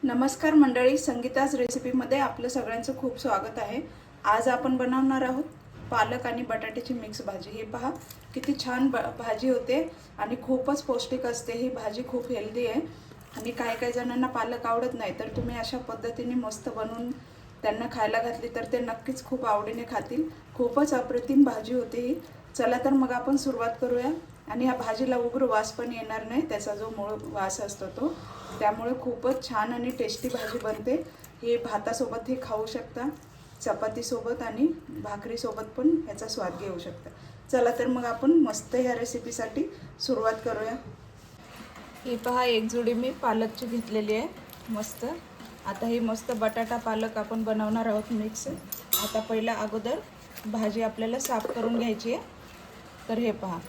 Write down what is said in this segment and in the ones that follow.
नमस्कार मंडळी, संगीताज रेसिपीमध्ये आपलं सगळ्यांचं खूप स्वागत आहे। आज आपण बनवणार आहोत पालक आणि बटाट्याची मिक्स भाजी। हे पहा किती छान भाजी होते आणि खूपच पौष्टिक असते। ही भाजी खूप हेल्दी आहे आणि काही जणांना पालक आवडत नाही, तर तुम्ही अशा पद्धतीने मस्त बनवून त्यांना खायला घातली तर ते नक्कीच खूप आवडीने खातील। खूपच अप्रतिम भाजी होते ही। चला तर मग आपण सुरुवात करूया। आणि ह्या भाजीला उग्र वास पण येणार नाही, त्याचा जो मूळ वास असतो तो, त्यामुळे खूपच छान आणि टेस्टी भाजी बनते। हे भातासोबत हे खाऊ शकता, चपातीसोबत आणि भाकरीसोबत पण याचा स्वाद घेऊ शकता। चला तर मग आपण मस्त ह्या रेसिपीसाठी सुरुवात करूया। ही पहा एक जुडी मी पालकची घेतलेली आहे मस्त। आता ही मस्त बटाटा पालक आपण बनवणार आहोत मिक्स। आता पहिला अगोदर भाजी आपल्याला साफ करून घ्यायची आहे। तर हे पहा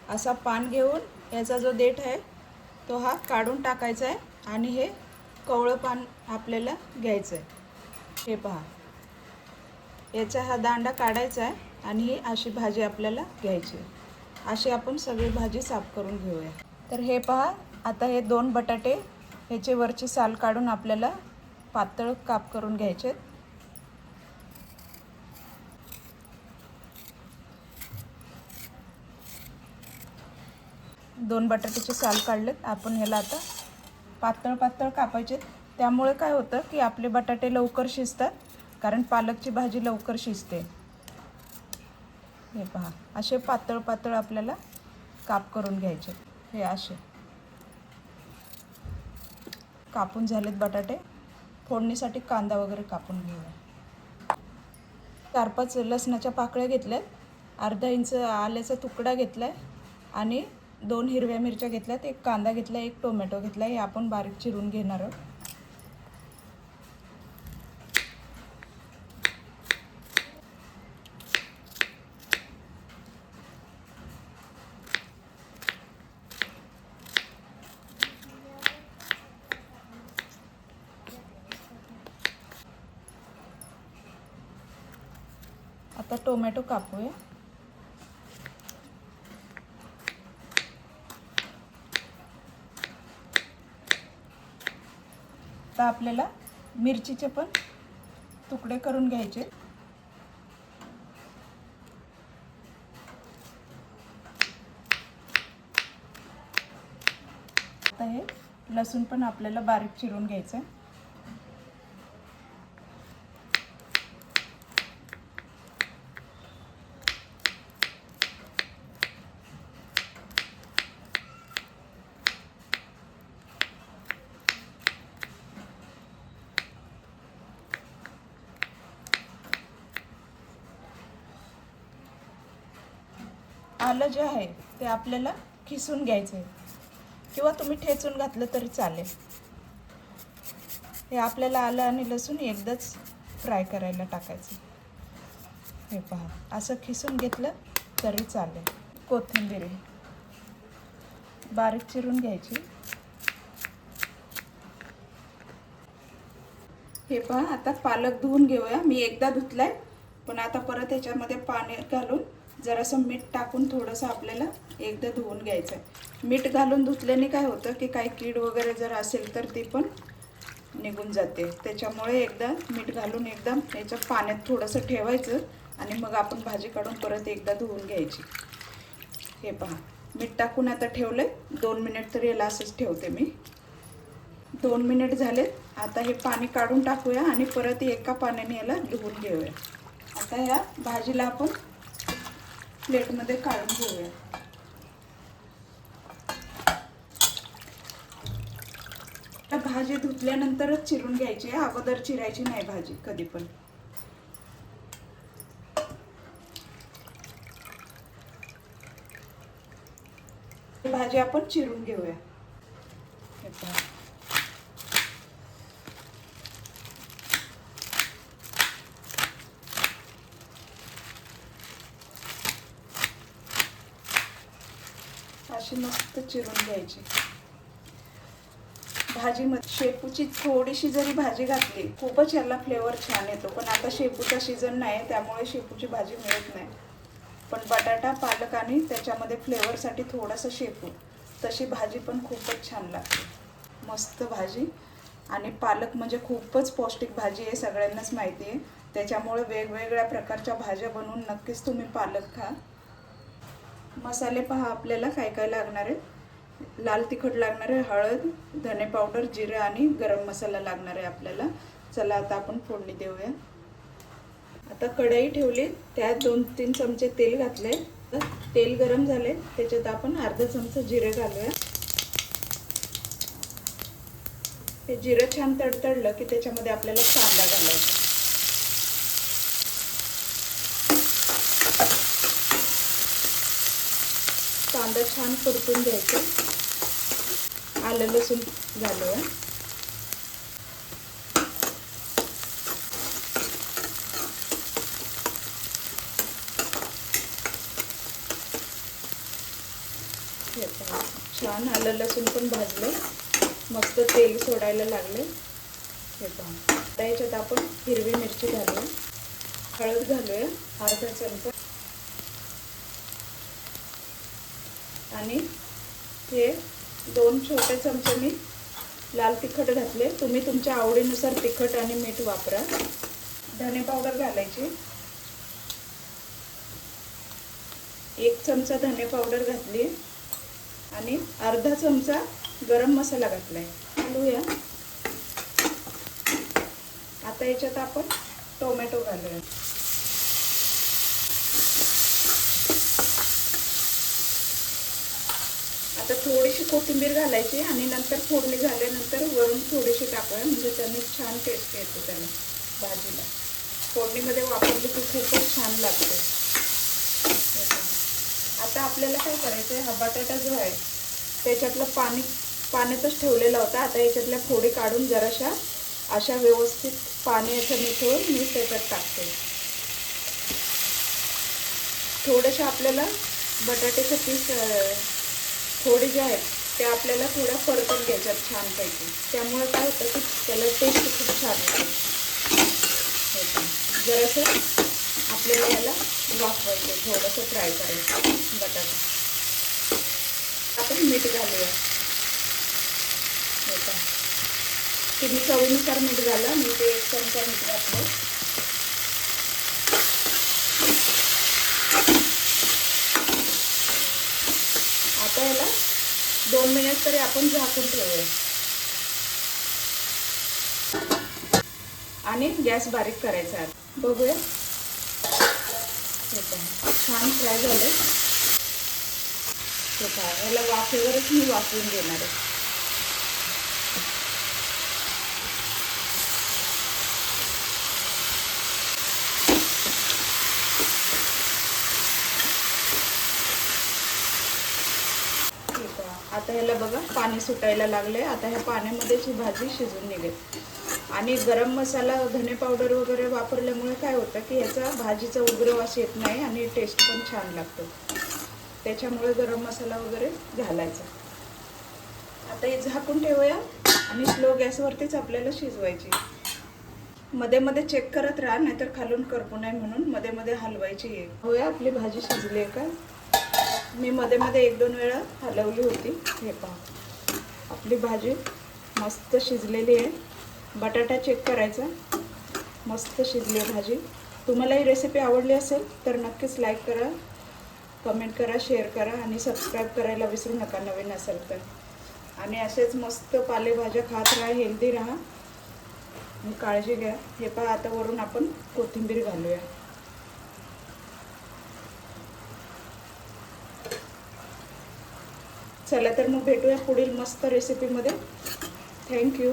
असा पान घेऊन याचा जो देठ आहे तो हा काढून टाकायचा आहे आणि हे कवळं पान आपल्याला घ्यायचं आहे। हे पहा याचा हा दांडा काढायचा आहे आणि ही अशी भाजी आपल्याला घ्यायची आहे। अशी आपण सगळी भाजी साफ करून घेऊया। तर हे पहा आता हे 2 बटाटे ह्याचे वरची साल काढून आपल्याला पातळ काप करून घ्यायचे आहेत। 2 बटाट्याचे साल काढलेत आपण। ह्याला आता पातळ कापायचे। त्यामुळे काय होतं की आपले बटाटे लवकर शिजतात, कारण पालकची भाजी लवकर शिजते। हे पहा असे पातळ आपल्याला काप करून घ्यायचे। हे असे कापून झालेत बटाटे। फोडणीसाठी कांदा वगैरे कापून घेऊया। 4-5 लसणाच्या पाकळ्या घेतल्यात, अर्धा इंच आल्याचा तुकडा घेतलाय आणि 2 हिरव्या मिरच्या घेतल्यात, एक कांदा घेतला, एक टोमॅटो घेतला। हे आपण बारीक चिरून घेणार आहोत। आता टोमॅटो कापूया। आता आपल्याला मिरचीचे पण तुकडे करून घ्यायचे। आता हे लसूण पण आपल्याला बारीक चिरून घ्यायचं आहे। आलं जे आहे ते आपल्याला खिसून घ्यायचं आहे, किंवा तुम्ही ठेचून घातलं तरी चालेल। हे आपल्याला आलं आणि लसूण एकदाच फ्राय करायला टाकायचं। हे पहा असं खिसून घेतलं तरी चालेल। कोथिंबीर बारीक चिरून घ्यायची। हे पहा आता पालक धुवून घेऊया। मी एकदा धुतलाय, पण आता परत याच्यामध्ये पाणी घालून जरासं मीठ टाकून थोडंसं आपल्याला एकदा धुवून घ्यायचं आहे। मीठ घालून धुतल्याने काय होतं की काही कीड वगैरे जर असेल तर ती पण निघून जाते। त्याच्यामुळे एकदा मीठ घालून एकदम याच्या पाण्यात थोडंसं ठेवायचं आणि मग आपण भाजी काढून परत एकदा धुवून घ्यायची। हे पहा मीठ टाकून आता ठेवलंय 2 मिनिट, तर याला असंच ठेवते मी। 2 मिनिट झाले। आता हे पाणी काढून टाकूया आणि परत एका पाण्याने याला धुवून घेऊया। आता ह्या भाजीला आपण प्लेटमध्ये काढून घेऊया। भाजी धुतल्यानंतरच चिरून घ्यायची आहे, अगोदर चिरायची नाही भाजी कधी पण। भाजी आपण चिरून घेऊया। अशी मस्त चिरून घ्यायची। भाजीमध्ये शेपूची थोडीशी जरी भाजी घातली, खूपच याला फ्लेवर छान येतो। पण आता शेपूचा सीजन नाही, त्यामुळे शेपूची भाजी मिळत नाही। पण बटाटा पालक आणि त्याच्यामध्ये फ्लेवरसाठी थोडासा शेपू, तशी भाजी पण खूपच छान लागते। मस्त भाजी आणि पालक म्हणजे खूपच पौष्टिक भाजी आहे, सगळ्यांनाच माहिती आहे. त्याच्यामुळे वेगवेगळ्या प्रकारच्या भाज्या बनवून नक्कीच तुम्ही पालक खा. मसाले पहा आपल्याला काय काय लागणार आहे. लाल तिखट लागणार आहे, हळद, धने पावडर, जिरे आणि गरम मसाला लागणार आहे आपल्याला. चला आता आपण फोडणी देऊया. आता कढई ठेवली, त्यात 2-3 चमचे तेल घातले. तेल गरम झाले, त्याच्यात आपण अर्धा चमचा जिरे घालूया. हे जिरे छान तडतडलं की त्याच्यामध्ये आपल्याला कांदा घालायचा. कांदा छान परतून घ्यायचा. आलं लसूण घालूया. छान आलं लसूण पण भाजले, मस्त तेल सोडायला लागले. हे पहा. आता याच्यात आपण हिरवी मिरची घालूया, हळद घालूया अर्धा चमचा, आणि हे 2 छोटे चमचे मी लाल तिखट घातले. तुम्ही तुमच्या आवडीनुसार तिखट आणि मीठ वापरा. धने पावडर घालायची, 1 चमचा धने पावडर घातली आणि अर्धा चमचा गरम मसाला घातलाय. घालूया. आता याच्यात आपण टोमॅटो घालूया. आता थोडीशी कोथिंबीर घालायची आणि नंतर फोडणी झाल्यानंतर वरून थोडीशी टाकूया, म्हणजे त्याने छान टेस्ट येते त्याला भाजीला. फोडणीमध्ये वापरली की खूपच छान लागते. आता आपल्याला काय करायचं आहे, हा बटाटा जो आहे त्याच्यातलं पाण्यातच ठेवलेला होता. आता याच्यातल्या फोडी काढून जराशा अशा व्यवस्थित पाणी याचं निथळून मी त्याच्यात टाकते. थोडेसे आपल्याला बटाट्याचे पीस फोडी जे आहेत ते आपल्याला थोड्या परतून घ्यायच्यात छानपैकी. त्यामुळे काय होतं की त्याला टेस्ट खूप छान येते. जरासं आपल्याला याला वाफवायचं, थोडंसं फ्राय करायचं बटाटा. आपण मीठ घालूया. तुम्ही चवीनुसार मीठ घाला. मी ते 1 चमचा मीठ घातलं. आता याला 2 मिनिट तरी आपण झाकून ठेवूया आणि गॅस बारीक करायचा आहे. बघूया. छान फ्राय झालं. याला वाफेवरच मी वाफवून घेणार आहे. आता ह्याला बघा पाणी सुटायला लागले. आता ह्या पाण्यामध्येच ही भाजी शिजून निघेल. आणि गरम मसाला, धने पावडर वगैरे वापरल्यामुळे काय होतं की ह्याचा भाजीचा उग्र वास येत नाही आणि टेस्ट पण छान लागतो. त्याच्यामुळे गरम मसाला वगैरे घालायचा. आता हे झाकून ठेवूया आणि स्लो गॅसवरतीच आपल्याला शिजवायची. मध्ये मध्ये चेक करत राहा, नाहीतर खालून करपू नये म्हणून मध्ये मध्ये हलवायची आहे. होया आपली भाजी शिजली आहे का? मी मध्ये मध्ये 1-2 वेळा हलवली होती. हे पहा आपली भाजी मस्त शिजलेली आहे. बटाटा चेक करायचा, मस्त शिजली आहे भाजी. तुम्हाला ही रेसिपी आवडली असेल तर नक्कीच लाईक करा, कमेंट करा, शेअर करा आणि सबस्क्राईब करायला विसरू नका नवीन असेल तर. आणि असेच मस्त पालेभाज्या खात राहा, हेल्दी राहा आणि काळजी घ्या. हे पहा आता वरून आपण कोथिंबीर घालूया. चला तर मग भेटूया पुढील मस्त रेसिपीमध्ये. थँक्यू.